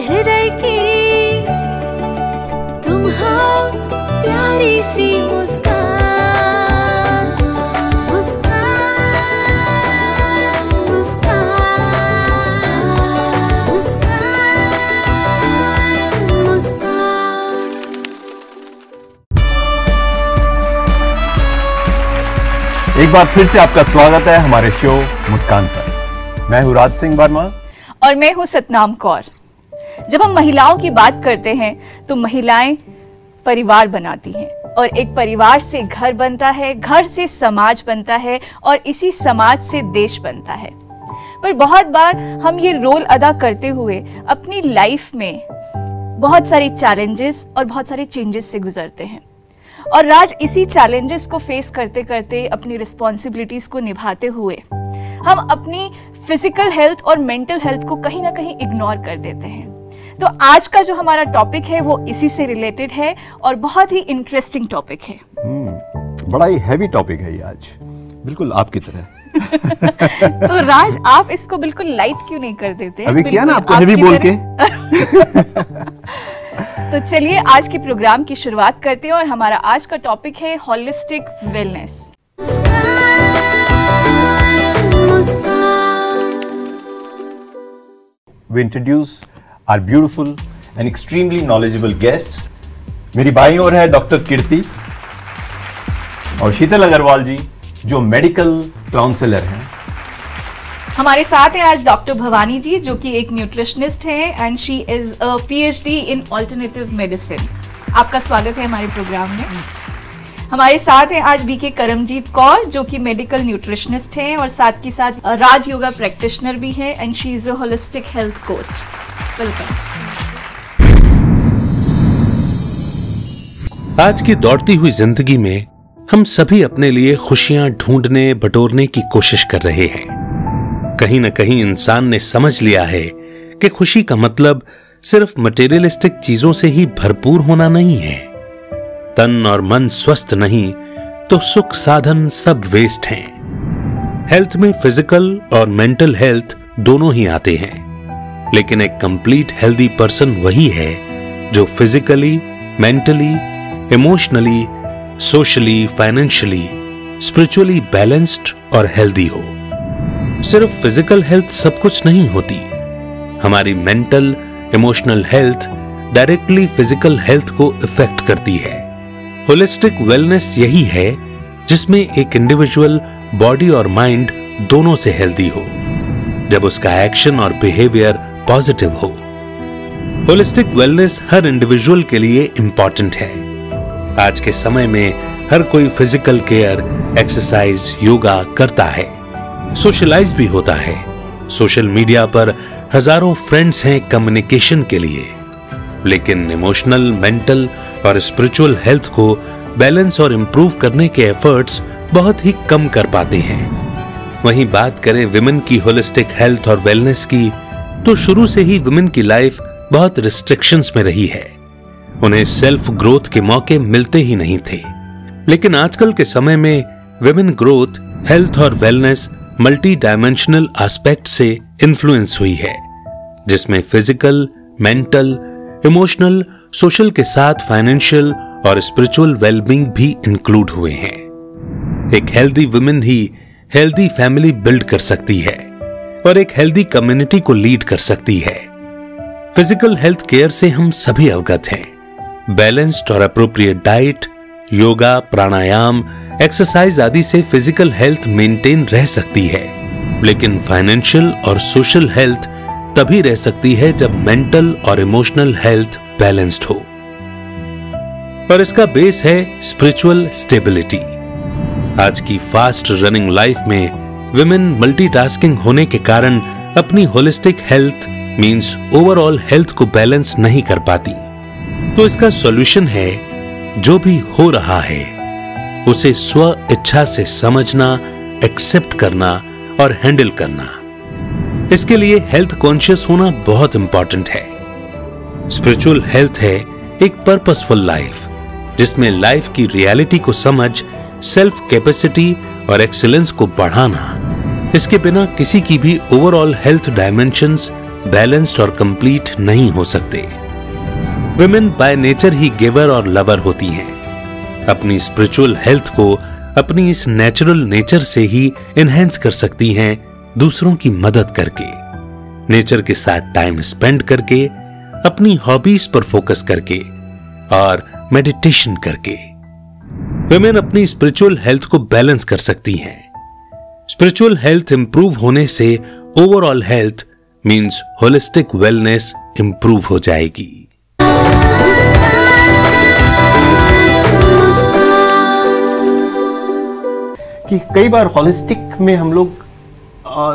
हृदय की तुम हो प्यारी सी मुस्कान, मुस्कान, मुस्कान, मुस्कान, मुस्कान। एक बार फिर से आपका स्वागत है हमारे शो मुस्कान पर। मैं हूँ राज सिंह वर्मा और मैं हूँ सतनाम कौर। जब हम महिलाओं की बात करते हैं तो महिलाएं परिवार बनाती हैं और एक परिवार से घर बनता है, घर से समाज बनता है और इसी समाज से देश बनता है। पर बहुत बार हम ये रोल अदा करते हुए अपनी लाइफ में बहुत सारी चैलेंजेस और बहुत सारे चेंजेस से गुजरते हैं। और राज, इसी चैलेंजेस को फेस करते करते, अपनी रिस्पॉन्सिबिलिटीज को निभाते हुए हम अपनी फिजिकल हेल्थ और मेंटल हेल्थ को कहीं ना कहीं इग्नोर कर देते हैं। तो आज का जो हमारा टॉपिक है वो इसी से रिलेटेड है और बहुत ही इंटरेस्टिंग टॉपिक है। बड़ा ही हैवी टॉपिक है ये आज, बिल्कुल आपकी तरह। तो राज, आप इसको बिल्कुल लाइट क्यों नहीं कर देते? अभी किया ना आपको हैवी बोल के। तो चलिए आज के प्रोग्राम की शुरुआत करते हैं और हमारा आज का टॉपिक है holistic wellness. We introduce our beautiful and extremely knowledgeable guests. मेरी बाईं ओर है डॉक्टर कीर्ति और शीतल अग्रवाल जी, जो मेडिकल काउंसलर हैं। हमारे साथ हैं आज डॉक्टर भवानी जी, जो कि एक न्यूट्रिशनिस्ट हैं and she is a PhD in alternative medicine. आपका स्वागत है हमारे प्रोग्राम में। हमारे साथ हैं आज बीके करमजीत कौर, जो कि मेडिकल न्यूट्रिशनिस्ट हैं और साथ के साथ राज योगा प्रैक्टिशनर भी है and she is a holistic health coach. Welcome. आज की दौड़ती हुई जिंदगी में हम सभी अपने लिए खुशियां ढूंढने बटोरने की कोशिश कर रहे हैं। कहीं न कहीं इंसान ने समझ लिया है कि खुशी का मतलब सिर्फ मटेरियलिस्टिक चीजों से ही भरपूर होना नहीं है। तन और मन स्वस्थ नहीं तो सुख साधन सब वेस्ट हैं। हेल्थ में फिजिकल और मेंटल हेल्थ दोनों ही आते हैं, लेकिन एक कंप्लीट हेल्दी पर्सन वही है जो physically, mentally, emotionally, socially, financially, spiritually balanced और हेल्दी हो। सिर्फ फिजिकल हेल्थ सब कुछ नहीं होती। हमारी mental, emotional health directly physical health को इफेक्ट करती है। होलिस्टिक वेलनेस यही है जिसमें एक इंडिविजुअल बॉडी और माइंड दोनों से हेल्दी हो, जब उसका एक्शन और बिहेवियर पॉजिटिव हो। होलिस्टिक वेलनेस हर इंडिविजुअल के लिए इंपॉर्टेंट है। आज के समय में हर कोई फिजिकल केयर, एक्सरसाइज, योगा करता है, सोशलाइज भी होता है। सोशल मीडिया पर हजारों फ्रेंड्स हैं कम्युनिकेशन के लिए, लेकिन इमोशनल, मेंटल और स्पिरिचुअल हेल्थ को बैलेंस और इंप्रूव करने के एफर्ट्स बहुत ही कम कर पाते हैं। वहीं बात करें विमेन की होलिस्टिक हेल्थ और वेलनेस की, तो शुरू से ही विमेन की लाइफ बहुत रिस्ट्रिक्शंस में रही है। उन्हें सेल्फ ग्रोथ के मौके मिलते ही नहीं थे। लेकिन आजकल के समय में विमेन ग्रोथ, हेल्थ और वेलनेस मल्टी डायमेंशनल एस्पेक्ट से इन्फ्लुएंस हुई है, जिसमें फिजिकल, मेंटल, इमोशनल, सोशल के साथ फाइनेंशियल और स्पिरिचुअल वेलबींग भी इंक्लूड हुए हैं। एक हेल्दी वुमेन ही हेल्दी फैमिली बिल्ड कर सकती है और एक हेल्दी कम्युनिटी को लीड कर सकती है। फिजिकल हेल्थ केयर से हम सभी अवगत हैं। बैलेंस्ड और अप्रोप्रिएट डाइट, योगा, प्राणायाम, एक्सरसाइज आदि से फिजिकल हेल्थ मेंटेन रह सकती है, लेकिन फाइनेंशियल और सोशल हेल्थ तभी रह सकती है जब मेंटल और इमोशनल हेल्थ बैलेंस्ड हो। और इसका बेस है स्पिरिचुअल स्टेबिलिटी। आज की फास्ट रनिंग लाइफ में विमेन मल्टीटास्किंग होने के कारण अपनी holistic health means overall health को बैलेंस नहीं कर पाती। तो इसका सॉल्यूशन है, जो भी हो रहा है उसे स्व इच्छा से समझना, एक्सेप्ट करना और हैंडल करना। इसके लिए हेल्थ कॉन्शियस होना बहुत इंपॉर्टेंट है। स्पिरिचुअल हेल्थ है एक पर्पसफुल लाइफ, जिसमें लाइफ की रियलिटी को समझ, सेल्फ कैपेसिटी और एक्सीलेंस को बढ़ाना। इसके बिना किसी की भी ओवरऑल हेल्थ डायमेंशंस बैलेंस्ड और कंप्लीट नहीं हो सकते। Women by nature he giver और लवर होती हैं। अपनी स्पिरिचुअल हेल्थ को अपनी इस नेचुरल नेचर से ही एनहेंस कर सकती हैं, दूसरों की मदद करके, नेचर के साथ टाइम स्पेंड करके, अपनी हॉबीज पर फोकस करके और मेडिटेशन करके। वुमेन अपनी स्पिरिचुअल हेल्थ को बैलेंस कर सकती हैं। स्पिरिचुअल हेल्थ इंप्रूव होने से overall health means holistic wellness improve हो जाएगी। कि कई बार होलिस्टिक में हम लोग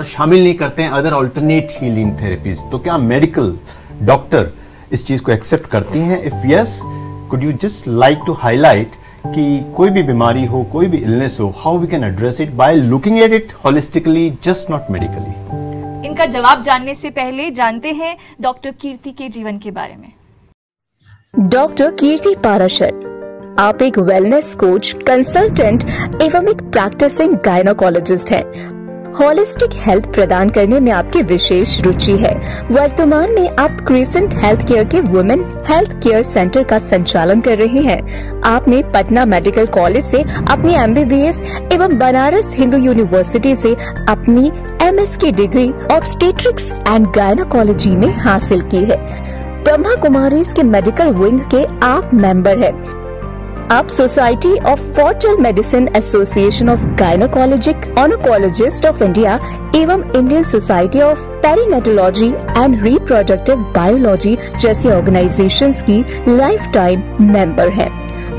शामिल नहीं करते हैं अदर अल्टरनेट हीलिंग थेरेपीज, तो क्या मेडिकल डॉक्टर इस चीज को एक्सेप्ट करती हैं? If yes, could you just like to highlight कि कोई भी बीमारी हो, कोई भी इलनेस हो, how we can address it by looking at it holistically, just not medically? इनका जवाब जानने से पहले जानते हैं डॉक्टर कीर्ति के जीवन के बारे में। डॉक्टर कीर्ति पाराशर, आप एक वेलनेस कोच, कंसल्टेंट एवं एक प्रैक्टिसिंग गायनोकोलॉजिस्ट हैं। होलिस्टिक हेल्थ प्रदान करने में आपकी विशेष रुचि है। वर्तमान में आप क्रिसेंट हेल्थ केयर के वुमेन हेल्थ केयर सेंटर का संचालन कर रहे हैं। आपने पटना मेडिकल कॉलेज से अपनी MBBS एवं बनारस हिंदू यूनिवर्सिटी से अपनी MS की डिग्री ऑब्स्टेट्रिक्स एंड गायनोकोलॉजी में हासिल की है। ब्रह्मा कुमारीज के मेडिकल विंग के आप मेंबर हैं। आप society of foetal medicine association of gynaecologic oncologists of India एवं Indian society of perinatology and reproductive biology जैसी ऑर्गेनाइजेशंस की लाइफ टाइम मेंबर हैं।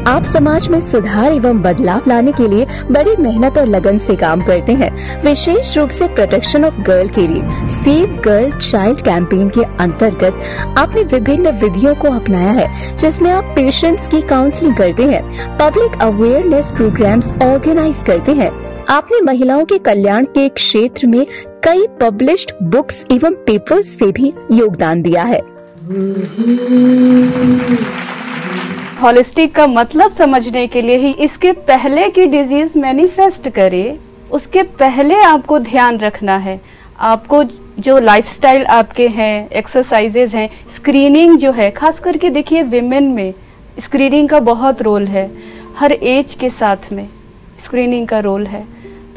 आप समाज में सुधार एवं बदलाव लाने के लिए बड़ी मेहनत और लगन से काम करते हैं। विशेष रूप से प्रोटेक्शन ऑफ गर्ल के लिए सेव गर्ल चाइल्ड कैंपेन के अंतर्गत आपने विभिन्न विधियों को अपनाया है, जिसमें आप पेशेंट्स की काउंसलिंग करते हैं, पब्लिक अवेयरनेस प्रोग्राम्स ऑर्गेनाइज करते हैं। आपने महिलाओं के कल्याण के क्षेत्र में कई पब्लिश्ड बुक्स एवं पेपर्स से भी योगदान दिया है। हॉलिस्टिक का मतलब समझने के लिए ही इसके पहले की डिजीज मैनिफेस्ट करे, उसके पहले आपको ध्यान रखना है। आपको जो लाइफस्टाइल आपके हैं, एक्सरसाइजेज हैं, स्क्रीनिंग जो है, खास करके देखिए विमेन में स्क्रीनिंग का बहुत रोल है। हर एज के साथ में स्क्रीनिंग का रोल है।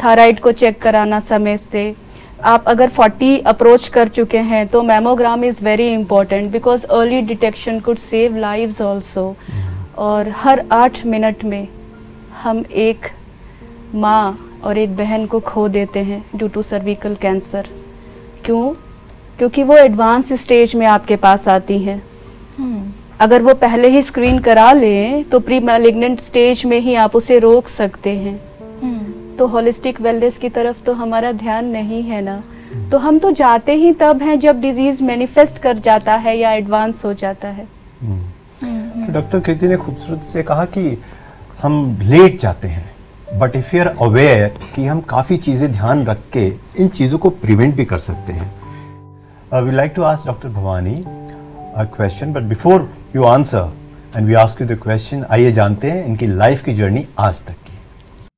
थायराइड को चेक कराना समय से। आप अगर 40 अप्रोच कर चुके हैं तो mammogram is very important because early detection could save lives also. और हर 8 मिनट में हम एक माँ और एक बहन को खो देते हैं ड्यू टू सर्विकल कैंसर। क्यों? क्योंकि वो एडवांस स्टेज में आपके पास आती हैं। अगर वो पहले ही स्क्रीन करा लें तो प्री मैलिग्नेंट स्टेज में ही आप उसे रोक सकते हैं। तो होलिस्टिक वेलनेस की तरफ तो हमारा ध्यान नहीं है ना। तो हम तो जाते ही तब हैं जब डिजीज मैनिफेस्ट कर जाता है या एडवांस हो जाता है। डॉक्टर कीर्ति ने खूबसूरत से कहा कि हम लेट जाते हैं, but if you are aware कि हम काफ़ी चीज़ें ध्यान रख के इन चीज़ों को प्रिवेंट भी कर सकते हैं। We like to ask doctor Bhavani a question, but before you answer and we ask you the question, आइए जानते हैं इनकी लाइफ की जर्नी आज तक की।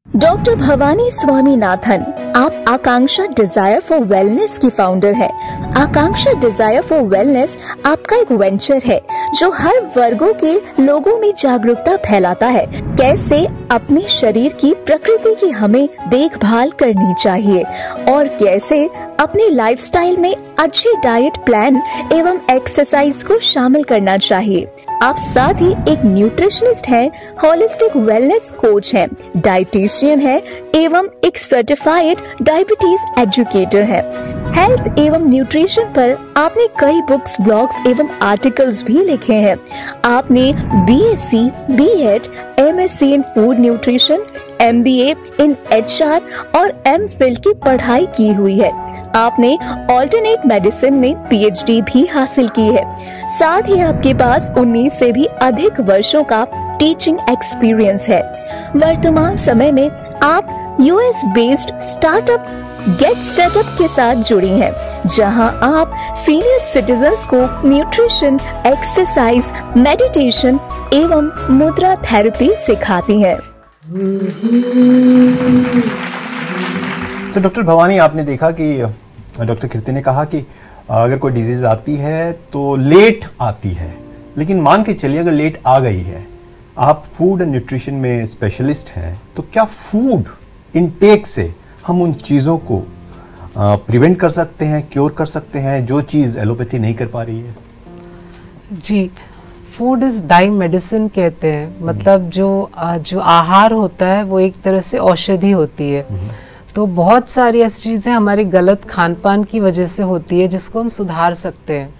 डॉक्टर भवानी स्वामीनाथन, आप आकांक्षा डिजायर फॉर वेलनेस की फाउंडर हैं। आकांक्षा डिजायर फॉर वेलनेस आपका एक वेंचर है जो हर वर्गों के लोगों में जागरूकता फैलाता है। कैसे अपने शरीर की प्रकृति की हमें देखभाल करनी चाहिए और कैसे अपने लाइफस्टाइल में अच्छी डाइट प्लान एवं एक्सरसाइज को शामिल करना चाहिए। आप साथ ही एक न्यूट्रिशनिस्ट हैं, होलिस्टिक वेलनेस कोच हैं, डाइटिशियन हैं एवं एक सर्टिफाइड डायबिटीज एजुकेटर हैं। हेल्थ एवं न्यूट्रिशन पर आपने कई बुक्स, ब्लॉग्स एवं आर्टिकल्स भी लिखे हैं। आपने BSc, B.Ed, MSc इन फूड न्यूट्रिशन, MBA इन HR और MPhil की पढ़ाई की हुई है। आपने ऑल्टरनेट मेडिसिन में PhD भी हासिल की है। साथ ही आपके पास 19 से भी अधिक वर्षों का टीचिंग एक्सपीरियंस है। वर्तमान समय में आप US based startup get setup के साथ जुड़ी हैं, जहां आप सीनियर सिटीजन्स को न्यूट्रिशन, एक्सरसाइज, मेडिटेशन एवं मुद्रा थेरेपी सिखाती हैं। तो डॉक्टर भवानी, आपने देखा कि डॉक्टर कीर्ति ने कहा कि अगर कोई डिजीज आती है तो लेट आती है, लेकिन मान के चलिए अगर लेट आ गई है, आप फूड एंड न्यूट्रिशन में स्पेशलिस्ट हैं, तो क्या फूड इनटेक से हम उन चीज़ों को प्रिवेंट कर सकते हैं, क्योर कर सकते हैं, जो चीज़ एलोपैथी नहीं कर पा रही है? जी, फूड इज़ डाई मेडिसिन कहते हैं, मतलब जो आहार होता है वो एक तरह से औषधि होती है। तो बहुत सारी ऐसी चीज़ें हमारी गलत खान पान की वजह से होती है जिसको हम सुधार सकते हैं।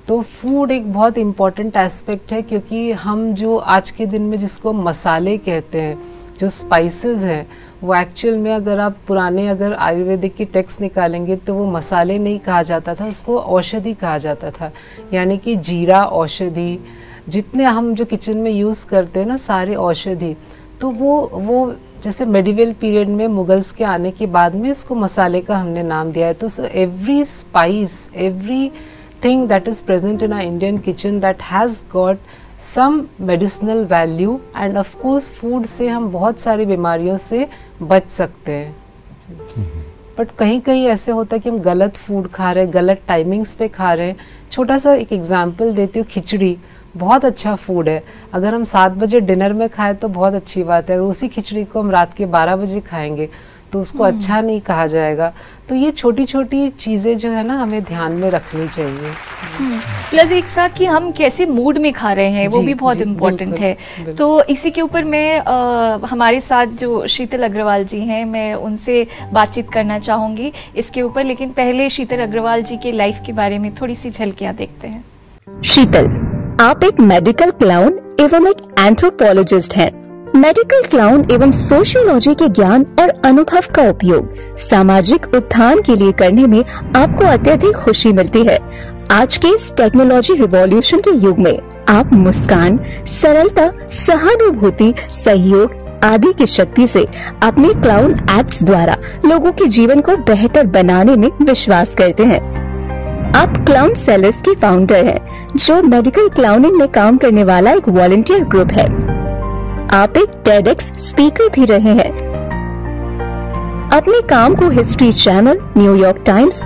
तो फूड एक बहुत इम्पॉर्टेंट एस्पेक्ट है, क्योंकि हम जो आज के दिन में जिसको मसाले कहते हैं, जो स्पाइसेस हैं, वो एक्चुअल में अगर आप पुराने अगर आयुर्वेदिक की टेक्स्ट निकालेंगे तो वो मसाले नहीं कहा जाता था, उसको औषधि कहा जाता था। यानी कि जीरा औषधि, जितने हम जो किचन में यूज़ करते हैं ना सारे औषधि, तो वो जैसे मेडिवल पीरियड में मुगल्स के आने के बाद में इसको मसाले का हमने नाम दिया है। तो every spice, every thing that is present in our Indian kitchen that has got some medicinal value, and of course food से हम बहुत सारी बीमारियों से बच सकते हैं। बट कहीं कहीं ऐसे होता है कि हम गलत फूड खा रहे हैं, गलत टाइमिंग्स पे खा रहे हैं। छोटा सा एक एग्जांपल देती हूँ, खिचड़ी बहुत अच्छा फूड है, अगर हम 7 बजे डिनर में खाएं तो बहुत अच्छी बात है, अगर उसी खिचड़ी को हम रात के 12 बजे खाएंगे तो उसको अच्छा नहीं कहा जाएगा। तो ये छोटी छोटी चीज़ें जो है ना हमें ध्यान में रखनी चाहिए। प्लस एक साथ कि हम कैसे मूड में खा रहे हैं वो भी बहुत इम्पोर्टेंट है। तो इसी के ऊपर मैं हमारे साथ जो शीतल अग्रवाल जी हैं, मैं उनसे बातचीत करना चाहूँगी इसके ऊपर, लेकिन पहले शीतल अग्रवाल जी के लाइफ के बारे में थोड़ी सी झलकियाँ देखते हैं। शीतल, आप एक मेडिकल क्लाउन एवं एक एंथ्रोपोलॉजिस्ट हैं। मेडिकल क्लाउन एवं सोशियोलॉजी के ज्ञान और अनुभव का उपयोग सामाजिक उत्थान के लिए करने में आपको अत्यधिक खुशी मिलती है। आज के इस टेक्नोलॉजी रिवॉल्यूशन के युग में आप मुस्कान, सरलता, सहानुभूति, सहयोग आदि की शक्ति से अपने क्लाउन एक्ट्स द्वारा लोगों के जीवन को बेहतर बनाने में विश्वास करते हैं। आप क्लाउन सेलर्स की फाउंडर हैं, जो मेडिकल क्लाउनिंग में काम करने वाला एक वॉलंटियर ग्रुप है। आप एक TEDx स्पीकर भी रहे हैं। अपने काम को history channel, New York times,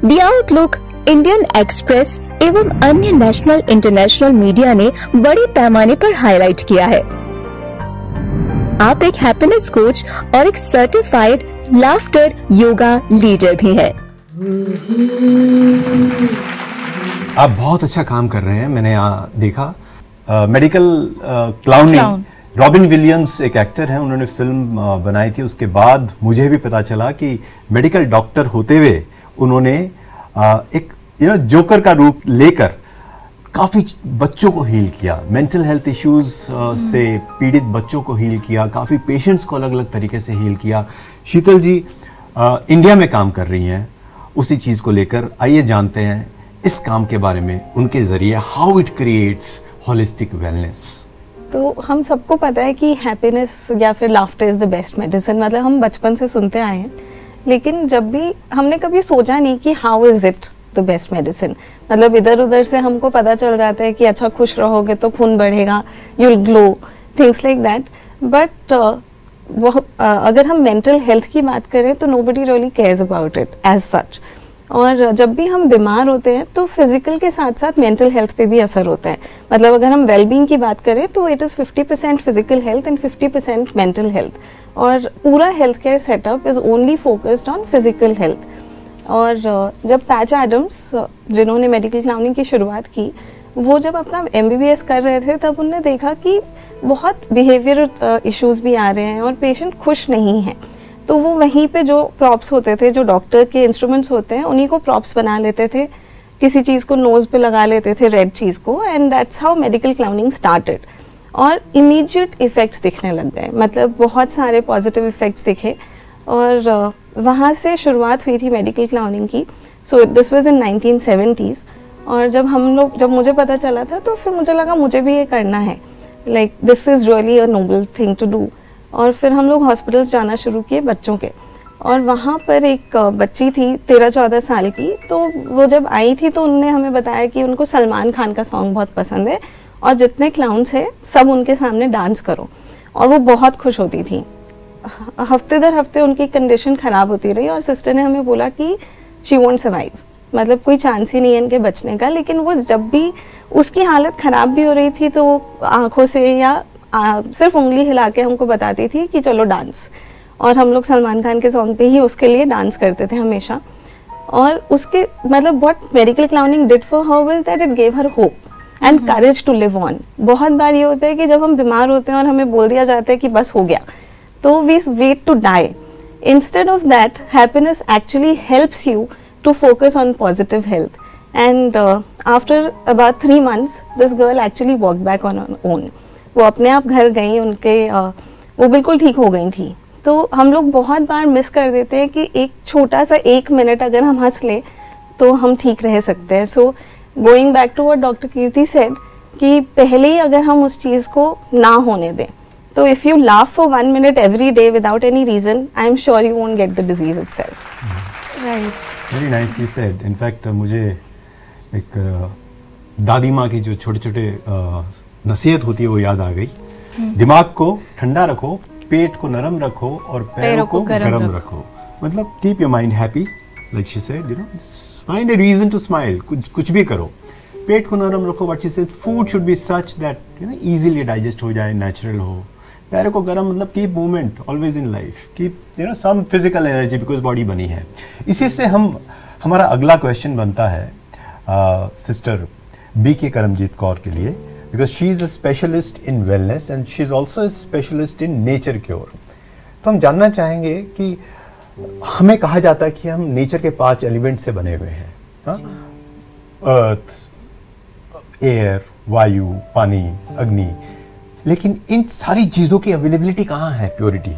the outlook, Indian express एवं अन्य नेशनल इंटरनेशनल मीडिया ने बड़े पैमाने पर हाईलाइट किया है। आप एक हैप्पीनेस कोच और एक सर्टिफाइड लाफ्टर योगा लीडर भी हैं। आप बहुत अच्छा काम कर रहे हैं, मैंने देखा। मेडिकल क्लाउनिंग, रॉबिन विलियम्स एक एक्टर हैं, उन्होंने फिल्म बनाई थी, उसके बाद मुझे भी पता चला कि मेडिकल डॉक्टर होते हुए उन्होंने एक जोकर का रूप लेकर काफ़ी बच्चों को हील किया, मेंटल हेल्थ इश्यूज से पीड़ित बच्चों को हील किया, काफ़ी पेशेंट्स को अलग अलग तरीके से हील किया। शीतल जी इंडिया में काम कर रही हैं उसी चीज़ को लेकर, आइए जानते हैं इस काम के बारे में, उनके ज़रिए how it creates holistic wellness. तो हम सबको पता है कि हैप्पीनेस या फिर laughter is the best medicine, मतलब हम बचपन से सुनते आए हैं, लेकिन जब भी हमने कभी सोचा नहीं कि how is it the best medicine. मतलब इधर उधर से हमको पता चल जाता है कि अच्छा खुश रहोगे तो खून बढ़ेगा, you will glow, things like that. But अगर हम मेंटल हेल्थ की बात करें तो nobody really cares about it as such. और जब भी हम बीमार होते हैं तो फिजिकल के साथ साथ मेंटल हेल्थ पे भी असर होता है। मतलब अगर हम वेलबींग की बात करें तो it is 50% physical health and 50% mental health, और पूरा health care setup is only focused on physical health. और जब पैच एडम्स, जिन्होंने मेडिकल क्लाउनिंग की शुरुआत की, वो जब अपना MBBS कर रहे थे तब उन्होंने देखा कि बहुत बिहेवियर इश्यूज भी आ रहे हैं और पेशेंट खुश नहीं है। तो वो वहीं पे जो प्रॉप्स होते थे, जो डॉक्टर के इंस्ट्रूमेंट्स होते हैं, उन्हीं को प्रॉप्स बना लेते थे, किसी चीज़ को नोज़ पे लगा लेते थे, रेड चीज़ को, and that's how medical clowning started. और इमीडिएट इफ़ेक्ट्स दिखने लग गए, मतलब बहुत सारे पॉजिटिव इफ़ेक्ट्स दिखे, और वहाँ से शुरुआत हुई थी मेडिकल क्लाउनिंग की। So this was in 1970s। और जब मुझे पता चला था तो फिर मुझे लगा मुझे भी ये करना है, like this is really a noble thing to do. और फिर हम लोग हॉस्पिटल्स जाना शुरू किए बच्चों के, और वहाँ पर एक बच्ची थी 13-14 साल की, तो वो जब आई थी तो उन्होंने हमें बताया कि उनको सलमान खान का सॉन्ग बहुत पसंद है और जितने क्लाउन्स हैं सब उनके सामने डांस करो, और वो बहुत खुश होती थी। हफ्ते दर हफ्ते उनकी कंडीशन ख़राब होती रही और सिस्टर ने हमें बोला कि शी वोंट सर्वाइव, मतलब कोई चांस ही नहीं है इनके बचने का, लेकिन वो जब भी उसकी हालत ख़राब भी हो रही थी तो वो आँखों से या सिर्फ उंगली हिला के हमको बताती थी कि चलो डांस, और हम लोग सलमान खान के सॉन्ग पे ही उसके लिए डांस करते थे हमेशा। और उसके मतलब what medical clowning did for her was that it gave her hope and courage to live on. बहुत बार ये होता है कि जब हम बीमार होते हैं और हमें बोल दिया जाता है कि बस हो गया, तो we wait to die. Instead of that, happiness actually helps you to focus on positive health. And after about 3 months, this girl actually walked back on her own. वो अपने आप घर गई, उनके वो बिल्कुल ठीक हो गई थी। तो हम लोग बहुत बार मिस कर देते हैं कि एक छोटा सा 1 मिनट अगर हम हंस लें तो हम ठीक रह सकते हैं। So going back to what doctor Kirti said कि पहले ही अगर हम उस चीज़ को ना होने दें, तो if you laugh for 1 minute every day without any reason, I am sure you won't get the disease itself. Right. Very nicely said. In fact, मुझे एक दादी माँ की जो छोटे छोटे नसीहत होती है वो याद आ गई। दिमाग को ठंडा रखो, पेट को नरम रखो और पैरों को गरम रखो। मतलब keep your mind happy, like she said, you know, just find a reason to smile. कुछ भी करो, पेट को नरम रखो। But she said food should be such that you know easily digest हो जाए, natural हो। पैरों को गरम मतलब keep movement always in life, keep you know some physical energy because body बनी है। इसी से हमारा अगला क्वेश्चन बनता है सिस्टर BK करमजीत कौर के लिए, because she is a specialist in wellness and she is also a specialist in nature cure. तो हम जानना चाहेंगे कि हमें कहा जाता है कि हम नेचर के 5 एलिमेंट से बने हुए हैं, अर्थ, एयर, वायु, पानी, अग्नि, लेकिन इन सारी चीज़ों की अवेलेबिलिटी कहाँ है, purity?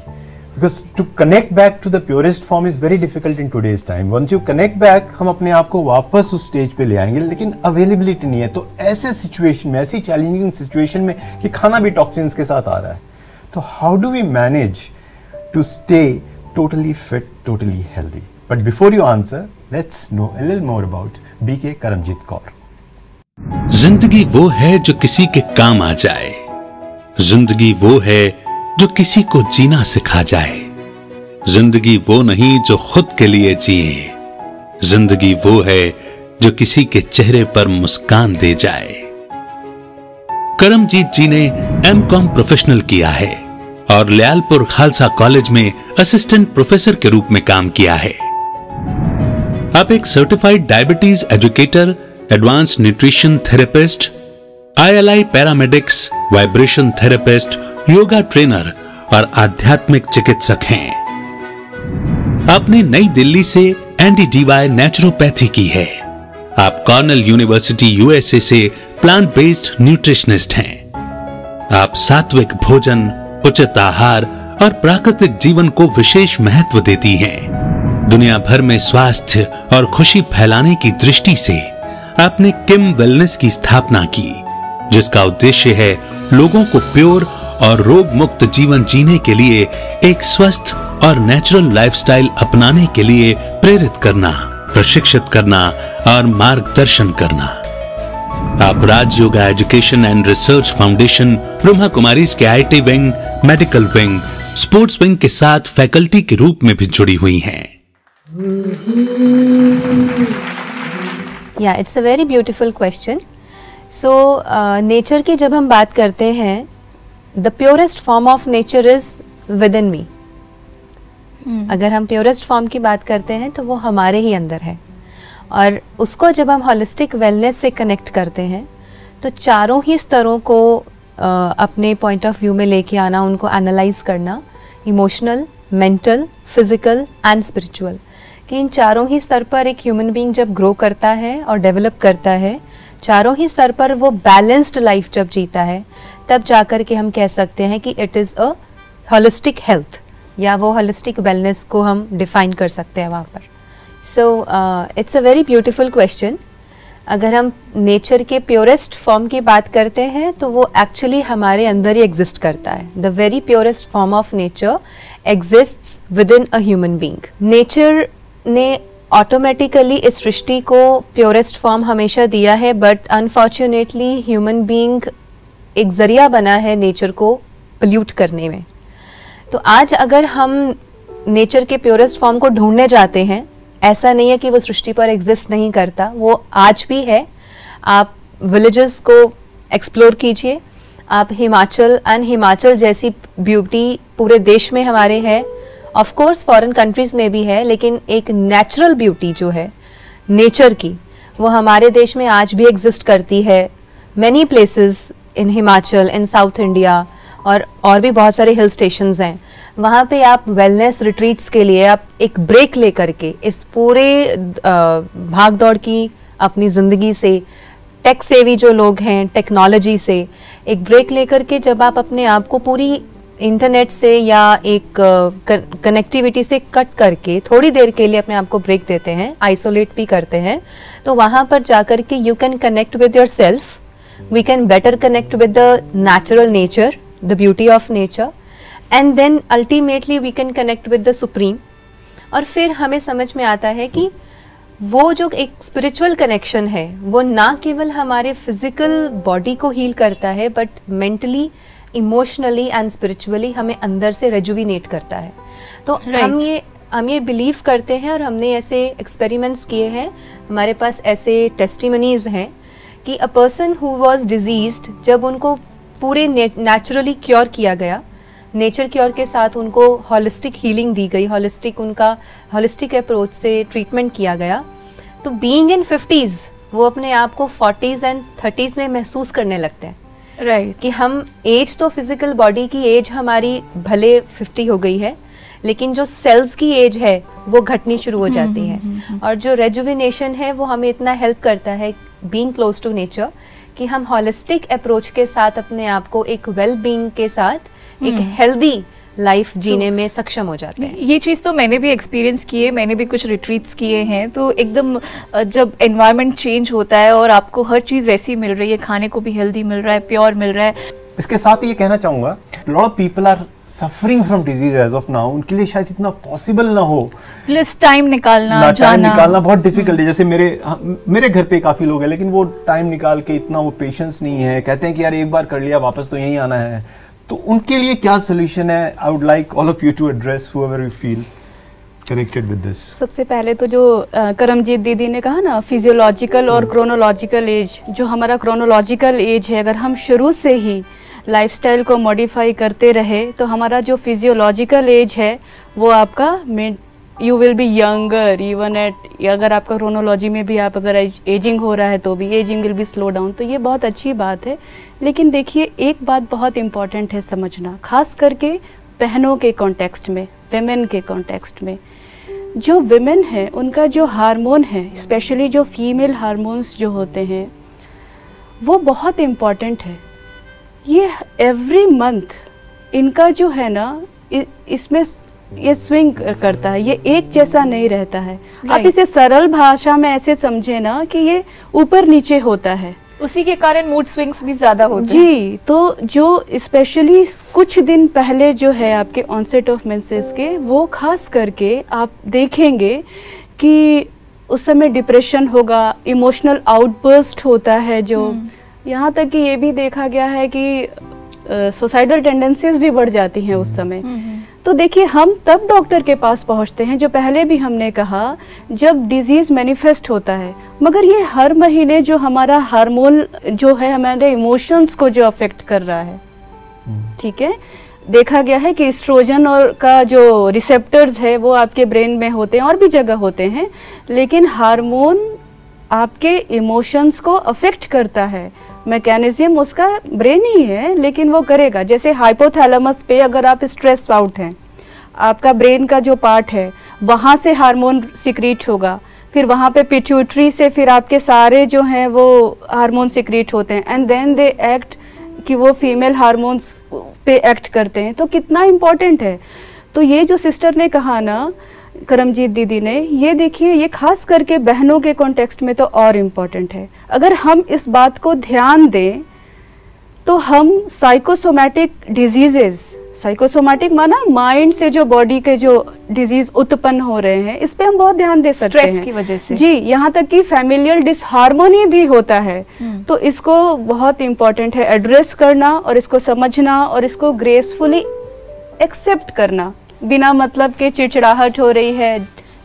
Because to connect back to the purest form is very difficult in today's time. Once you connect back, हम अपने आप को वापस उस स्टेज पे ले आएंगे, लेकिन अवेलेबिलिटी नहीं है। तो ऐसे सिचुएशन में, ऐसी चैलेंजिंग सिचुएशन में कि खाना भी टॉक्सिन्स के साथ आ रहा है, तो how do we manage to stay totally fit, totally healthy? But before you answer, let's know a little more about BK Karamjeet Kaur. जिंदगी वो है जो किसी के काम आ जाए, जिंदगी वो है जो किसी को जीना सिखा जाए, जिंदगी वो नहीं जो खुद के लिए जिए, जिंदगी वो है जो किसी के चेहरे पर मुस्कान दे जाए। करमजीत जी ने M.Com प्रोफेशनल किया है और लियालपुर खालसा कॉलेज में असिस्टेंट प्रोफेसर के रूप में काम किया है। आप एक certified diabetes educator, advance nutrition therapist, ILI paramedics, vibration therapist, yoga trainer और आध्यात्मिक चिकित्सक हैं। आपने नई दिल्ली से NDDY नेचुरोपैथी की है। आप कॉर्नेल यूनिवर्सिटी USA से प्लांट बेस्ड न्यूट्रिशनिस्ट हैं। आप सात्विक भोजन, उचित आहार और प्राकृतिक जीवन को विशेष महत्व देती हैं। दुनिया भर में स्वास्थ्य और खुशी फैलाने की दृष्टि से आपने किम वेलनेस की स्थापना की, जिसका उद्देश्य है लोगों को प्योर और रोग मुक्त जीवन जीने के लिए एक स्वस्थ और नेचुरल लाइफस्टाइल अपनाने के लिए प्रेरित करना, प्रशिक्षित करना और मार्गदर्शन करना। आप Raj Yoga education and research foundation, Brahma Kumaris के IIT wing, medical wing, sports wing के साथ फैकल्टी के रूप में भी जुड़ी हुई हैं। या it's a very beautiful question. So nature की जब हम बात करते हैं, the purest form of nature is within me. अगर हम प्योरेस्ट फॉर्म की बात करते हैं तो वो हमारे ही अंदर है, और उसको जब हम होलिस्टिक वेलनेस से कनेक्ट करते हैं तो चारों ही स्तरों को अपने पॉइंट ऑफ व्यू में लेके आना, उनको एनालाइज करना, emotional, mental, physical and spiritual, कि इन चारों ही स्तर पर एक ह्यूमन बीइंग जब ग्रो करता है और डेवलप करता है, चारों ही स्तर पर वो बैलेंस्ड लाइफ जब जीता है, तब जाकर के हम कह सकते हैं कि it is a holistic health, या वो होलिस्टिक वेलनेस को हम डिफाइन कर सकते हैं वहाँ पर। So it's a very beautiful question. अगर हम नेचर के प्योरेस्ट फॉर्म की बात करते हैं तो वो एक्चुअली हमारे अंदर ही एग्जिस्ट करता है। The very purest form of nature exists with in a human being. Nature ने ऑटोमेटिकली इस सृष्टि को प्योरेस्ट फॉर्म हमेशा दिया है, बट अनफॉर्चुनेटली ह्यूमन बीइंग एक जरिया बना है नेचर को पोल्यूट करने में। तो आज अगर हम नेचर के प्योरेस्ट फॉर्म को ढूंढने जाते हैं, ऐसा नहीं है कि वो सृष्टि पर एग्जिस्ट नहीं करता, वो आज भी है। आप विलेजेस को एक्सप्लोर कीजिए, आप हिमाचल एंड हिमाचल जैसी ब्यूटी पूरे देश में हमारे है, ऑफ कोर्स फॉरेन कंट्रीज में भी है, लेकिन एक नेचुरल ब्यूटी जो है नेचर की, वो हमारे देश में आज भी एग्जिस्ट करती है। Many places in Himachal, in south India और भी बहुत सारे हिल स्टेशंस हैं, वहाँ पे आप वेलनेस रिट्रीट्स के लिए आप एक ब्रेक लेकर के इस पूरे भाग दौड़ की अपनी ज़िंदगी से, टेक सेवी जो लोग हैं, टेक्नोलॉजी से एक ब्रेक लेकर के जब आप अपने आप को पूरी इंटरनेट से या एक कनेक्टिविटी से कट करके थोड़ी देर के लिए अपने आप को ब्रेक देते हैं, आइसोलेट भी करते हैं, तो वहाँ पर जाकर के you can connect with your self, we can better connect with the natural nature, the beauty of nature, and then ultimately we can connect with the supreme. और फिर हमें समझ में आता है कि वो जो एक स्पिरिचुअल कनेक्शन है वो ना केवल हमारे फिजिकल बॉडी को हील करता है, but mentally, emotionally and spiritually हमें अंदर से रेजुविनेट करता है। तो हम ये बिलीव करते हैं और हमने ऐसे एक्सपेरिमेंट्स किए हैं, हमारे पास ऐसे टेस्टिमनीज हैं कि a person who was diseased, जब उनको पूरे नेचुरली क्योर किया गया, नेचर क्योर के साथ उनको हॉलिस्टिक हीलिंग दी गई, हॉलिस्टिक अप्रोच से ट्रीटमेंट किया गया, तो बीइंग इन 50s वो अपने आप को 40s एंड 30s में महसूस करने लगते हैं। राइट। कि हम एज तो फिजिकल बॉडी की एज हमारी भले 50 हो गई है, लेकिन जो सेल्स की एज है वो घटनी शुरू हो जाती है। और जो रेजुविनेशन है वो हमें इतना हेल्प करता है बीइंग क्लोज टू नेचर कि हम हॉलिस्टिक अप्रोच के साथ अपने आप को एक वेल बीइंग के साथ एक हेल्दी लाइफ जीने में सक्षम हो जाते हैं। ये चीज़ तो मैंने भी एक्सपीरियंस की है, मैंने भी कुछ रिट्रीट्स किए हैं, तो एकदम जब एनवायरनमेंट चेंज होता है और आपको हर चीज़ वैसी मिल रही है, खाने को भी हेल्दी मिल रहा है, प्योर मिल रहा है। इसके साथ ये कहना चाहूँगा, lot of people are suffering from disease as of now, उनके लिए शायद इतना पॉसिबल ना हो, प्लस टाइम निकालना बहुत डिफिकल्ट है। जैसे मेरे घर पे काफ़ी लोग हैं, लेकिन वो टाइम निकाल के इतना वो पेशेंस नहीं है, कहते हैं कि यार एक बार कर लिया वापस तो यहीं आना है। तो उनके लिए क्या सोल्यूशन है? I would like all of you to address whoever you feel connected with this. सबसे पहले तो जो करमजीत दीदी ने कहा ना, फिजियोलॉजिकल और क्रोनोलॉजिकल एज, जो हमारा क्रोनोलॉजिकल एज है, अगर हम शुरू से ही लाइफस्टाइल को मॉडिफाई करते रहे तो हमारा जो फिजियोलॉजिकल एज है वो आपका you will be younger even at, अगर आपका क्रोनोलॉजी में भी आप अगर एजिंग हो रहा है तो भी ageing will be slow down, तो ये बहुत अच्छी बात है। लेकिन देखिए एक बात बहुत इम्पॉर्टेंट है समझना, खास करके बहनों के कॉन्टेक्स्ट में, वेमेन के कॉन्टेक्स्ट में, जो विमेन है उनका जो हार्मोन है, स्पेशली जो फीमेल हार्मोन्स जो होते हैं वो बहुत इम्पॉर्टेंट है। ये एवरी मंथ इनका जो है ना इसमें ये स्विंग करता है, ये एक जैसा नहीं रहता है। आप इसे सरल भाषा में ऐसे समझे ना कि ये ऊपर नीचे होता है, उसी के कारण मूड स्विंग्स भी ज्यादा होते हैं। हैं। जी, तो जो स्पेशली कुछ दिन पहले जो है आपके ऑनसेट ऑफ मेंसेस के, वो खास करके आप देखेंगे कि उस समय डिप्रेशन होगा, इमोशनल आउटबर्स्ट होता है, जो यहाँ तक कि ये भी देखा गया है कि सुसाइडल टेंडेंसीज भी बढ़ जाती हैं उस समय। तो देखिए हम तब डॉक्टर के पास पहुंचते हैं, जो पहले भी हमने कहा, जब डिजीज मैनिफेस्ट होता है। मगर ये हर महीने जो हमारा हार्मोन जो है हमारे इमोशंस को जो अफेक्ट कर रहा है, ठीक है, देखा गया है कि एस्ट्रोजन और का जो रिसेप्टर्स है वो आपके ब्रेन में होते हैं और भी जगह होते हैं, लेकिन हार्मोन आपके इमोशंस को अफेक्ट करता है। मैकेनिज्म उसका ब्रेन ही है, लेकिन वो करेगा। जैसे हाइपोथैलेमस पे अगर आप स्ट्रेस आउट हैं, आपका ब्रेन का जो पार्ट है वहाँ से हार्मोन सिक्रीट होगा, फिर वहाँ पे पिट्यूटरी से फिर आपके सारे जो हैं वो हार्मोन सिक्रीट होते हैं, एंड देन दे एक्ट कि वो फीमेल हार्मोन्स पे एक्ट करते हैं। तो कितना इम्पोर्टेंट है। तो ये जो सिस्टर ने कहा ना, करमजीत दीदी ने, ये देखिए ये खास करके बहनों के कॉन्टेक्स्ट में तो और इम्पोर्टेंट है। अगर हम इस बात को ध्यान दें तो हम साइकोसोमैटिक डिजीजेस, साइकोसोमैटिक माना माइंड से जो बॉडी के जो डिजीज उत्पन्न हो रहे हैं, इस पे हम बहुत ध्यान दे सकते हैं, स्ट्रेस की वजह से। जी, यहाँ तक कि फैमिलियल डिसहार्मोनी भी होता है। तो इसको बहुत इम्पोर्टेंट है एड्रेस करना और इसको समझना और इसको ग्रेसफुली एक्सेप्ट करना, बिना मतलब के चिड़चिड़ाहट हो रही है,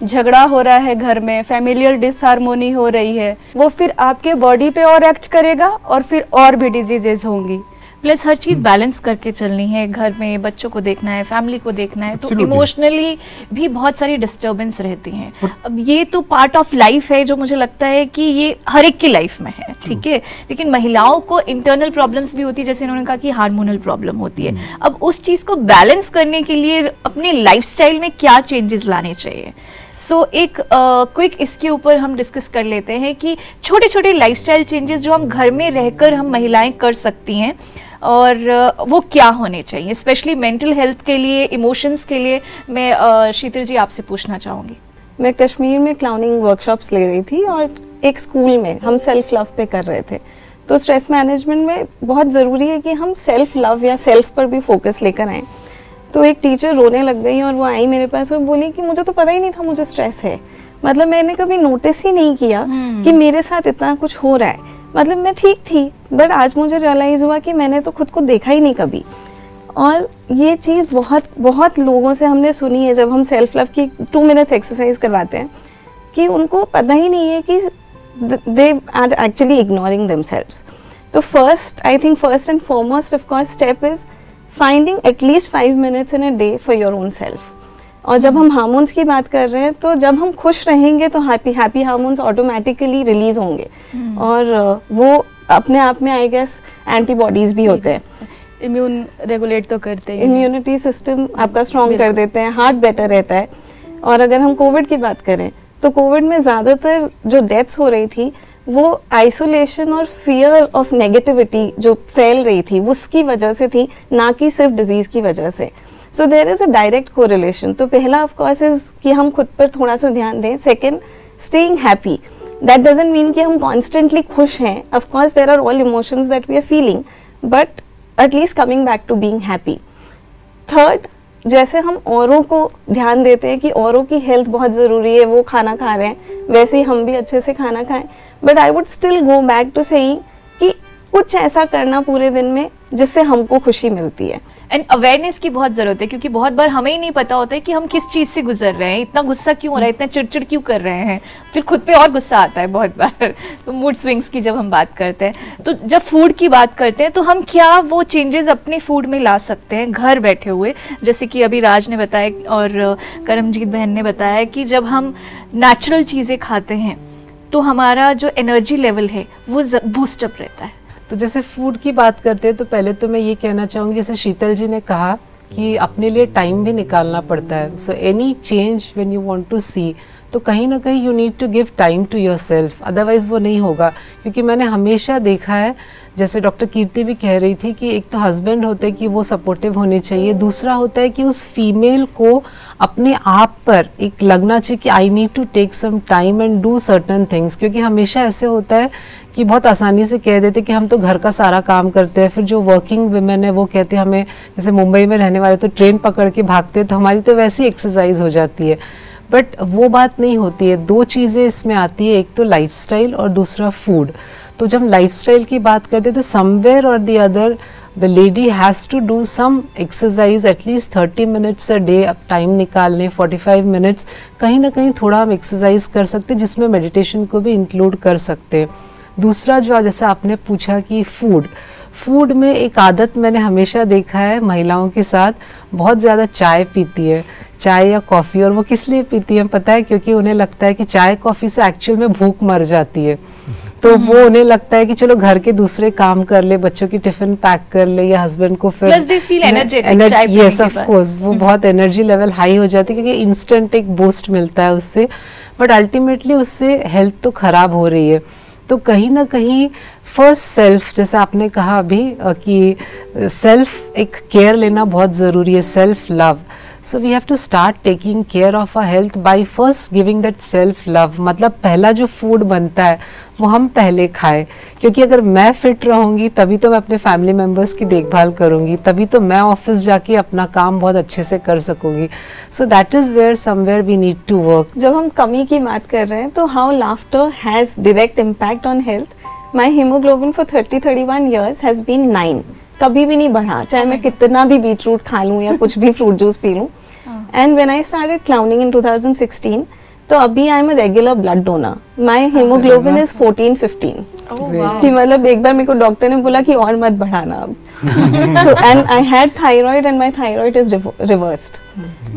झगड़ा हो रहा है घर में, फैमिलियल डिसहार्मोनी हो रही है, वो फिर आपके बॉडी पे और एक्ट करेगा और फिर और भी डिजीजेस होंगी। प्लस हर चीज बैलेंस करके चलनी है, घर में बच्चों को देखना है, फैमिली को देखना है, तो Absolutely. इमोशनली भी बहुत सारी डिस्टर्बेंस रहती हैं। अब ये तो पार्ट ऑफ लाइफ है जो मुझे लगता है कि ये हर एक की लाइफ में है, ठीक है, लेकिन महिलाओं को इंटरनल प्रॉब्लम्स भी होती है, जैसे इन्होंने कहा कि हार्मोनल प्रॉब्लम होती है। अब उस चीज को बैलेंस करने के लिए अपने लाइफस्टाइल में क्या चेंजेस लाने चाहिए? सो एक क्विक इसके ऊपर हम डिस्कस कर लेते हैं कि छोटे छोटे लाइफस्टाइल चेंजेस जो हम घर में रहकर हम महिलाएं कर सकती हैं और वो क्या होने चाहिए, स्पेशली मेंटल हेल्थ के लिए, इमोशंस के लिए। मैं शीतल जी आपसे पूछना चाहूंगी। मैं कश्मीर में क्लाउनिंग वर्कशॉप्स ले रही थी और एक स्कूल में हम सेल्फ लव पे कर रहे थे। तो स्ट्रेस मैनेजमेंट में बहुत ज़रूरी है कि हम सेल्फ लव या सेल्फ पर भी फोकस लेकर आएँ। तो एक टीचर रोने लग गई और वो आई मेरे पास और बोली कि मुझे तो पता ही नहीं था मुझे स्ट्रेस है, मतलब मैंने कभी नोटिस ही नहीं किया कि मेरे साथ इतना कुछ हो रहा है। मतलब मैं ठीक थी, बट आज मुझे रियलाइज़ हुआ कि मैंने तो खुद को देखा ही नहीं कभी। और ये चीज़ बहुत बहुत लोगों से हमने सुनी है जब हम सेल्फ लव की 2 मिनट्स एक्सरसाइज करवाते हैं, कि उनको पता ही नहीं है कि they are actually ignoring themselves. तो I think first and foremost of course step is finding at least 5 minutes in a day for your own self. और जब हम हार्मोन्स की बात कर रहे हैं, तो जब हम खुश रहेंगे तो हैप्पी हार्मोन्स ऑटोमेटिकली रिलीज होंगे और वो अपने आप में आई गेस एंटीबॉडीज भी होते हैं, इम्यून रेगुलेट तो करते हैं, इम्यूनिटी सिस्टम आपका स्ट्रॉन्ग कर देते हैं, हार्ट बेटर रहता है। और अगर हम कोविड की बात करें तो कोविड में ज़्यादातर जो डेथ्स हो रही थी वो आइसोलेशन और फियर ऑफ नेगेटिविटी जो फैल रही थी उसकी वजह से थी, ना कि सिर्फ डिजीज़ की वजह से। So there is a direct correlation. तो पहला ऑफ कोर्स इज कि हम खुद पर थोड़ा सा ध्यान दें। Second, staying happy. That doesn't mean कि हम कॉन्स्टेंटली खुश हैं। Of course there are all emotions that we are feeling, but at least coming back to being happy. Third, जैसे हम औरों को ध्यान देते हैं कि औरों की हेल्थ बहुत ज़रूरी है, वो खाना खा रहे हैं, वैसे ही हम भी अच्छे से खाना खाएं। But I would still go back to saying कि कुछ ऐसा करना पूरे दिन में जिससे हमको खुशी मिलती है। एंड अवेयरनेस की बहुत जरूरत है, क्योंकि बहुत बार हमें ही नहीं पता होता है कि हम किस चीज से गुजर रहे हैं, इतना गुस्सा क्यों हो रहा है, इतना चिड़चिड़ क्यों कर रहे हैं, फिर खुद पे और गुस्सा आता है बहुत बार। तो मूड स्विंग्स की जब हम बात करते हैं, तो जब फूड की बात करते हैं, तो हम क्या वो चेंजेस अपने फूड में ला सकते हैं घर बैठे हुए? जैसे कि अभी राज ने बताया और करमजीत बहन ने बताया कि जब हम नेचुरल चीज़ें खाते हैं तो हमारा जो एनर्जी लेवल है वो बूस्टअप रहता है। तो जैसे फूड की बात करते हैं तो पहले तो मैं ये कहना चाहूँगी, जैसे शीतल जी ने कहा कि अपने लिए टाइम भी निकालना पड़ता है। So any change when you want to see, तो कहीं ना कहीं you need to give time to yourself, otherwise वो नहीं होगा। क्योंकि मैंने हमेशा देखा है, जैसे डॉक्टर कीर्ति भी कह रही थी, कि एक तो हस्बैंड होते हैं कि वो सपोर्टिव होने चाहिए, दूसरा होता है कि उस फीमेल को अपने आप पर एक लगना चाहिए कि I need to take some time and do certain things. क्योंकि हमेशा ऐसे होता है कि बहुत आसानी से कह देते कि हम तो घर का सारा काम करते हैं, फिर जो वर्किंग वुमेन है वो कहते हैं हमें, जैसे मुंबई में रहने वाले तो ट्रेन पकड़ के भागते हैं, तो हमारी तो वैसी एक्सरसाइज हो जाती है। बट वो बात नहीं होती है। 2 चीज़ें इसमें आती है, एक तो लाइफस्टाइल और दूसरा फूड। तो जब लाइफस्टाइल की बात करते हैं तो समवेयर और the other the lady has to do some exercise at least 30 minutes a day. अब टाइम निकाल लें 45 मिनट्स, कहीं ना कहीं थोड़ा हम एक्सरसाइज कर सकते हैं, जिसमें मेडिटेशन को भी इंक्लूड कर सकते हैं। दूसरा जो जैसे आपने पूछा कि फूड में एक आदत मैंने हमेशा देखा है महिलाओं के साथ, बहुत ज़्यादा चाय पीती है, चाय या कॉफ़ी। और वो किस लिए पीती है पता है? क्योंकि उन्हें लगता है कि चाय कॉफ़ी से एक्चुअल में भूख मर जाती है, तो वो उन्हें लगता है कि चलो घर के दूसरे काम कर ले, बच्चों की टिफिन पैक कर ले या हस्बैंड को फिर plus they feel energetic. Yes of course, वो बहुत एनर्जी लेवल हाई हो जाती है क्योंकि इंस्टेंट एक बूस्ट मिलता है उससे, बट अल्टीमेटली उससे हेल्थ तो खराब हो रही है। तो कहीं ना कहीं फर्स्ट सेल्फ, जैसे आपने कहा अभी कि सेल्फ एक केयर लेना बहुत ज़रूरी है, self love. So we have to start taking care of our health by first giving that self love. मतलब पहला जो फूड बनता है वो हम पहले खाएं, क्योंकि अगर मैं फिट रहूंगी तभी तो मैं अपने फैमिली मेम्बर्स की देखभाल करूंगी, तभी तो मैं ऑफिस जाके अपना काम बहुत अच्छे से कर सकूंगी। So that is where somewhere we need to work. जब हम कमी की बात कर रहे हैं तो how laughter has direct impact on health. My haemoglobin for 30-31 years has been 9, कभी भी नहीं बढ़ा, चाहे मैं कितना भी बीटरूट खा लूँ या कुछ भी फ्रूट जूस पी लूँ। And when I started clowning in 2016, तो अभी I am a regular blood donor, my haemoglobin is 14-15 कि मतलब एक बार मेरे को डॉक्टर ने बोला कि और मत बढ़ाना अब। तो and I had thyroid and my thyroid is reversed.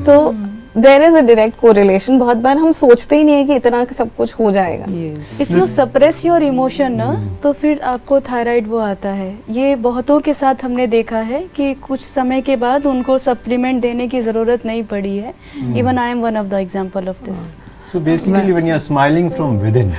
तो there is a direct correlation. बहुत बार हम सोचते ही नहीं है कि इतना सब कुछ हो जाएगा। If you suppress your emotion ना तो फिर आपको थायराइड वो आता है। ये बहुतों के साथ हमने देखा है कि कुछ समय के बाद उनको सप्लीमेंट देने की जरूरत नहीं पड़ी है। Even I am one of the example of this. So basically when you are smiling from within,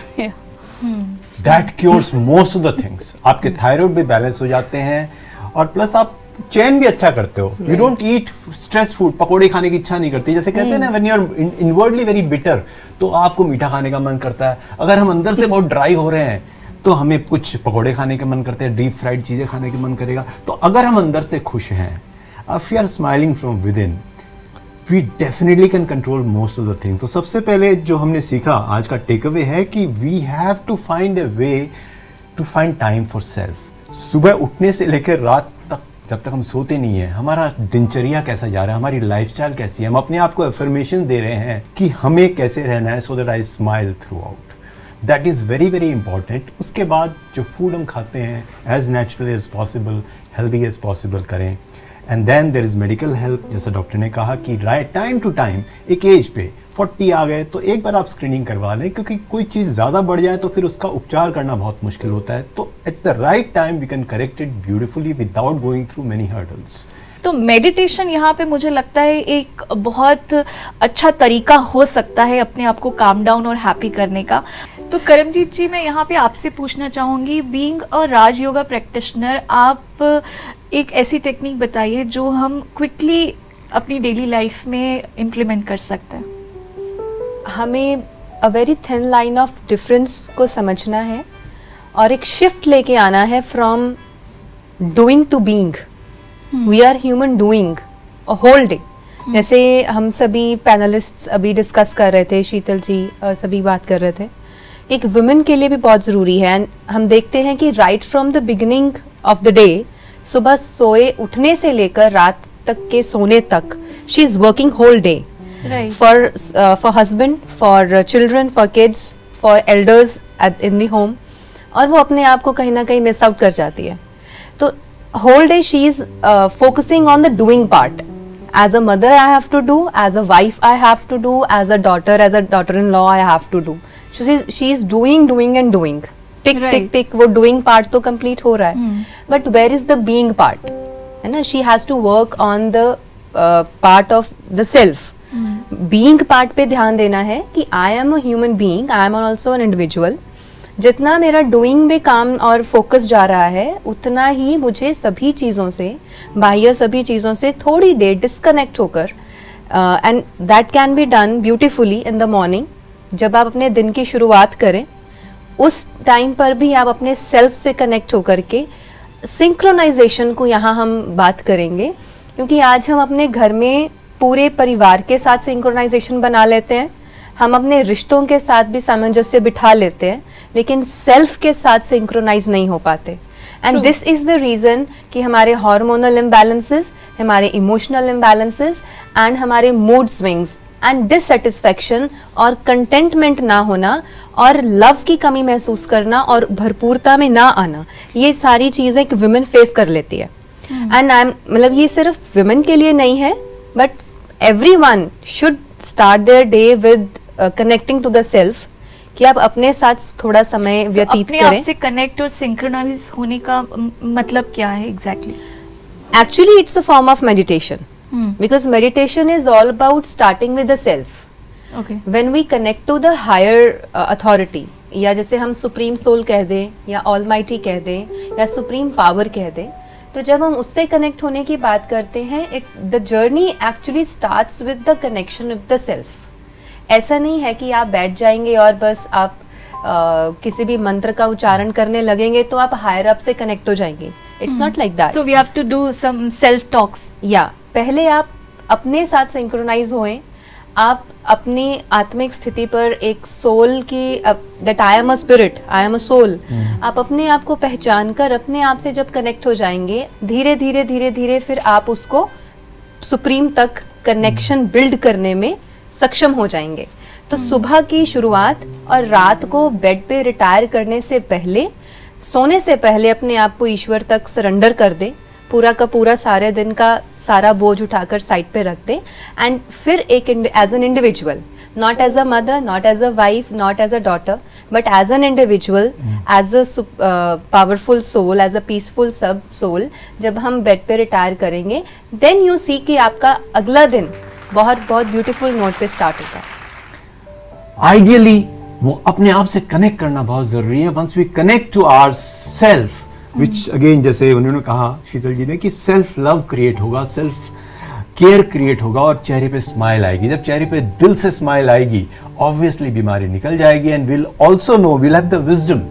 that cures most of the things. आपके थायराइड भी बैलेंस हो जाते हैं और प्लस आप चैन भी अच्छा करते हो। You don't eat stress food, पकोड़े खाने की इच्छा नहीं करती। जैसे कहते हैं ना when you are inwardly very bitter, तो आपको मीठा खाने का मन करता है। अगर हम अंदर से बहुत ड्राई हो रहे हैं तो हमें कुछ पकोड़े खाने का मन करते हैं, डीप फ्राइड चीजें खाने का मन करेगा। तो अगर हम अंदर से खुश हैं, if you are smiling from within, we definitely can control most of the things. तो सबसे पहले जो हमने सीखा आज का टेक अवे है कि we have to find a way to find time for self. सुबह उठने से लेकर रात तक जब तक हम सोते नहीं है, हमारा दिनचर्या कैसा जा रहा है, हमारी लाइफस्टाइल कैसी है, हम अपने आप को अफर्मेशन दे रहे हैं कि हमें कैसे रहना है so that I smile throughout. That is very very important. उसके बाद जो फूड हम खाते हैं as natural as possible, healthy as possible करें। And then there is medical help. जैसा डॉक्टर ने कहा कि राइट टाइम टू टाइम, एक एज पे 40 आ गए तो एक बार आप स्क्रीनिंग करवा लें, क्योंकि कोई चीज़ ज़्यादा बढ़ जाए तो फिर उसका उपचार करना बहुत मुश्किल होता है। तो at the right time we can correct it beautifully without going through many hurdles. तो मेडिटेशन यहाँ पे मुझे लगता है एक बहुत अच्छा तरीका हो सकता है अपने आप को काम डाउन और हैप्पी करने का। तो करमजीत जी, मैं यहाँ पे आपसे पूछना चाहूँगी, being a Raj yoga practitioner, आप एक ऐसी टेक्निक बताइए जो हम क्विकली अपनी डेली लाइफ में इम्प्लीमेंट कर सकते हैं। हमें a very thin line of difference को समझना है और एक शिफ्ट लेके आना है from doing to being. We are human doing a whole day. जैसे हम सभी पैनलिस्ट्स अभी डिस्कस कर रहे थे, शीतल जी और सभी बात कर रहे थे, एक वुमेन के लिए भी बहुत ज़रूरी है। एंड हम देखते हैं कि right from the beginning of the day, सुबह सोए उठने से लेकर रात तक के सोने तक, she is working whole day for husband, for children, for kids, for elders in the home, और वो अपने आप को कहीं ना कहीं मिस आउट कर जाती है। तो whole day she is focusing on the doing part. As a mother I have to do, as a wife I have to do, as a daughter-in-law I have to do. She is doing and doing. Tick tick tick, वो doing part तो complete हो रहा है, but where is the being part? है ना? She has to work on the part of the self. Being part पे ध्यान देना है कि I am a human being, I am also an individual. जितना मेरा डूइंग में काम और फोकस जा रहा है, उतना ही मुझे सभी चीज़ों से, बाह्य सभी चीज़ों से थोड़ी देर डिस्कनेक्ट होकर, and that can be done beautifully in the morning. जब आप अपने दिन की शुरुआत करें, उस टाइम पर भी आप अपने सेल्फ से कनेक्ट होकर के सिंक्रोनाइजेशन को यहाँ हम बात करेंगे, क्योंकि आज हम अपने घर में पूरे परिवार के साथ सिंक्रोनाइजेशन बना लेते हैं, हम अपने रिश्तों के साथ भी सामंजस्य बिठा लेते हैं, लेकिन सेल्फ के साथ सिंक्रोनाइज नहीं हो पाते। And this is the reason कि हमारे हार्मोनल इम्बैलेंसेस, हमारे इमोशनल इम्बैलेंसेस एंड हमारे मूड स्विंग्स एंड डिससेटिस्फैक्शन और कंटेंटमेंट ना होना और लव की कमी महसूस करना और भरपूरता में ना आना, ये सारी चीज़ें एक विमेन फेस कर लेती है। एंड मतलब ये सिर्फ विमेन के लिए नहीं है, but everyone should start their day with connecting to the self, कि आप अपने साथ थोड़ा समय व्यतीत करें। अपने आप से कनेक्ट और सिंक्रोनाइज होने का मतलब क्या है exactly? Actually it's a form of meditation, because meditation is all about starting with the self. Okay. When we connect to the higher authority, या जैसे हम सुप्रीम सोल कह दें या ऑलमाइटी कह दें या सुप्रीम पावर कह दें, तो जब हम उससे कनेक्ट होने की बात करते हैं, the journey actually starts with the connection with the self. ऐसा नहीं है कि आप बैठ जाएंगे और बस आप किसी भी मंत्र का उच्चारण करने लगेंगे तो आप हायर अप से कनेक्ट हो जाएंगे। It's not like that. So we have to do some self talks. या पहले आप अपने साथ सिंक्रोनाइज होएं, आप अपनी आत्मिक स्थिति पर एक सोल की, that I am a spirit, I am a soul, आप अपने आप को पहचान कर अपने आप से जब कनेक्ट हो जाएंगे, धीरे धीरे धीरे धीरे फिर आप उसको सुप्रीम तक कनेक्शन बिल्ड करने में सक्षम हो जाएंगे। तो सुबह की शुरुआत और रात को बेड पे रिटायर करने से पहले, सोने से पहले अपने आप को ईश्वर तक सरेंडर कर दें, पूरा का पूरा सारे दिन का सारा बोझ उठाकर साइड पे रख दें, एंड फिर एक as an individual, not as a mother, not as a wife, not as a daughter, but as an individual, as a powerful soul, as a peaceful sub soul, जब हम बेड पे retire करेंगे, then you see कि आपका अगला दिन बहुत बहुत ब्यूटीफुल नोट पे स्टार्ट होगा। आइडियली वो अपने आप से कनेक्ट करना बहुत जरूरी है। Once we connect to our self, which again जैसे उन्होंने कहा शीतल जी ने कि सेल्फ लव क्रिएट होगा, सेल्फ केयर क्रिएट होगा और चेहरे पे स्माइल आएगी। जब चेहरे पे दिल से स्माइल आएगी, ऑब्वियसली बीमारी निकल जाएगी, and will also know, will have the wisdom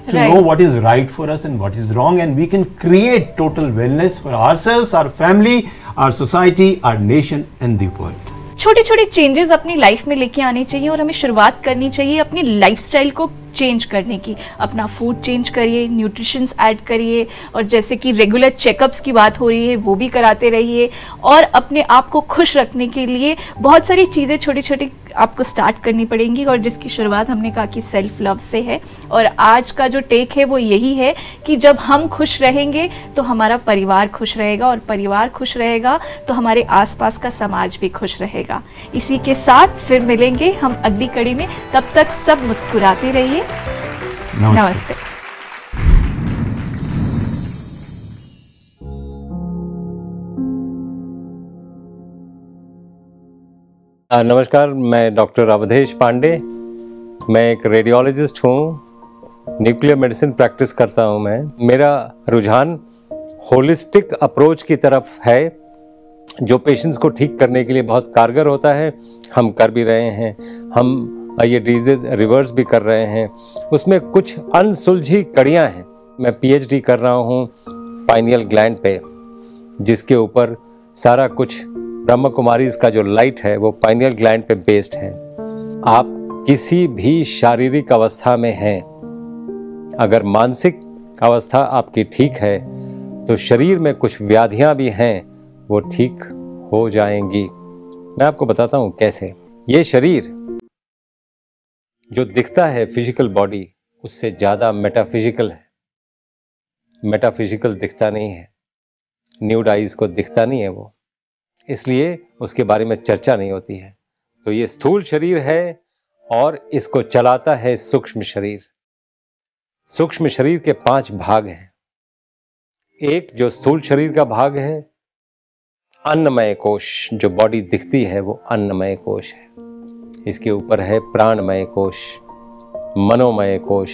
to know what is right for us and what is wrong, and we can create total wellness for ourselves, our family, our society, our nation and the world. छोटे छोटे changes अपनी life में लेके आने चाहिए और हमें शुरुआत करनी चाहिए अपनी लाइफस्टाइल को चेंज करने की। अपना फूड चेंज करिए, न्यूट्रिशंस ऐड करिए, और जैसे कि रेगुलर चेकअप्स की बात हो रही है वो भी कराते रहिए, और अपने आप को खुश रखने के लिए बहुत सारी चीज़ें छोटी छोटी आपको स्टार्ट करनी पड़ेंगी, और जिसकी शुरुआत हमने कहा कि सेल्फ लव से है। और आज का जो टेक है वो यही है कि जब हम खुश रहेंगे तो हमारा परिवार खुश रहेगा, और परिवार खुश रहेगा तो हमारे आसपास का समाज भी खुश रहेगा। इसी के साथ फिर मिलेंगे हम अगली कड़ी में, तब तक सब मुस्कुराते रहिए। नमस्ते। नमस्कार, मैं डॉक्टर अवधेश पांडे, मैं एक रेडियोलॉजिस्ट हूँ, न्यूक्लियर मेडिसिन प्रैक्टिस करता हूँ मैं। मेरा रुझान होलिस्टिक अप्रोच की तरफ है, जो पेशेंट्स को ठीक करने के लिए बहुत कारगर होता है। हम कर भी रहे हैं, हम ये डिजीज रिवर्स भी कर रहे हैं। उसमें कुछ अनसुलझी कड़ियाँ हैं। मैं पीएचडी कर रहा हूँ पाइनियल ग्लैंड पे, जिसके ऊपर सारा कुछ ब्रह्म कुमारीज का जो लाइट है वो पाइनियल ग्लैंड पे बेस्ड है। आप किसी भी शारीरिक अवस्था में हैं, अगर मानसिक अवस्था आपकी ठीक है तो शरीर में कुछ व्याधियां भी हैं वो ठीक हो जाएंगी। मैं आपको बताता हूं कैसे। ये शरीर जो दिखता है फिजिकल बॉडी, उससे ज्यादा मेटाफिजिकल है। मेटाफिजिकल दिखता नहीं है, न्यूड आइज को दिखता नहीं है वो, इसलिए उसके बारे में चर्चा नहीं होती है। तो ये स्थूल शरीर है और इसको चलाता है सूक्ष्म शरीर। सूक्ष्म शरीर के 5 भाग हैं। एक जो स्थूल शरीर का भाग है, अन्नमय कोश, जो बॉडी दिखती है वो अन्नमय कोश है। इसके ऊपर है प्राणमय कोश, मनोमय कोश,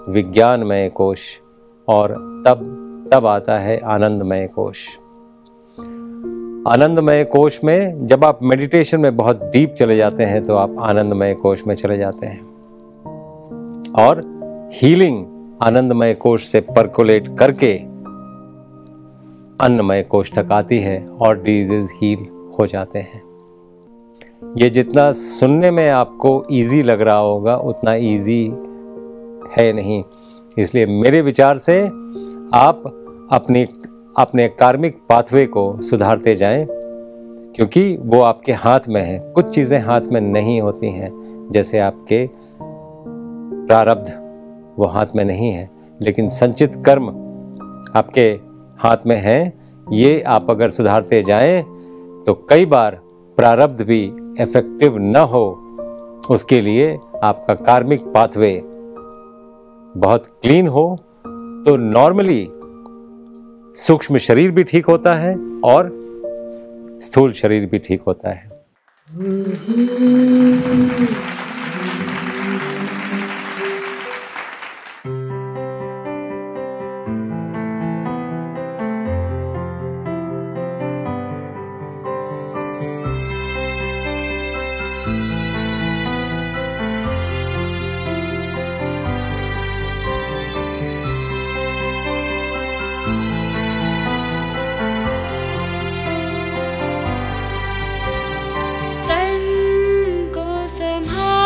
विज्ञानमय कोश, और तब आता है आनंदमय कोश। आनंदमय कोश में जब आप मेडिटेशन में बहुत डीप चले जाते हैं तो आप आनंदमय कोश में चले जाते हैं, और हीलिंग आनंदमय कोश से परकोलेट करके अन्नमय कोश तक आती है और डिजीज हील हो जाते हैं। ये जितना सुनने में आपको इजी लग रहा होगा उतना इजी है नहीं। इसलिए मेरे विचार से आप अपने कार्मिक पाथवे को सुधारते जाएं, क्योंकि वो आपके हाथ में है। कुछ चीज़ें हाथ में नहीं होती हैं, जैसे आपके प्रारब्ध वो हाथ में नहीं है, लेकिन संचित कर्म आपके हाथ में है। ये आप अगर सुधारते जाएं तो कई बार प्रारब्ध भी इफेक्टिव न हो, उसके लिए आपका कार्मिक पाथवे बहुत क्लीन हो, तो नॉर्मली सूक्ष्म शरीर भी ठीक होता है और स्थूल शरीर भी ठीक होता है। तन को संभाल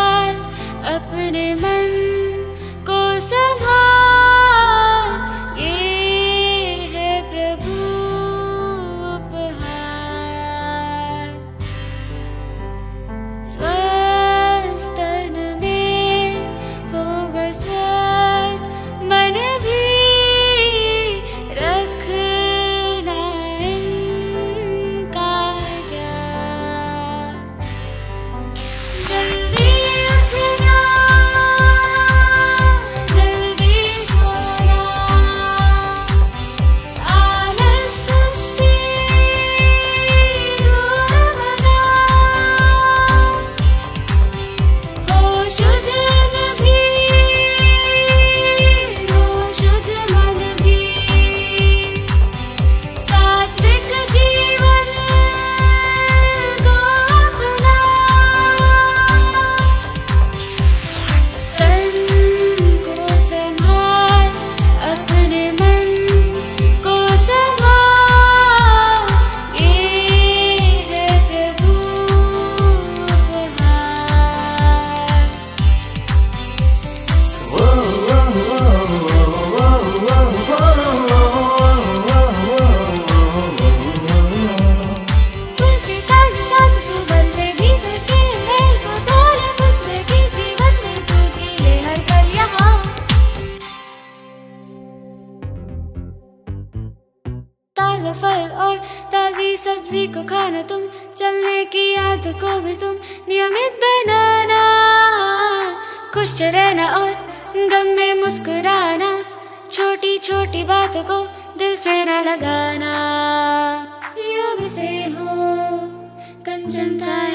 ताज़ा फल और ताज़ी सब्जी को खाना तुम, चलने की आदत को भी तुम नियमित बनाना, खुश रहना और गम में मुस्कुराना, छोटी छोटी बातों को दिल से न लगाना। योग से हो कंचन का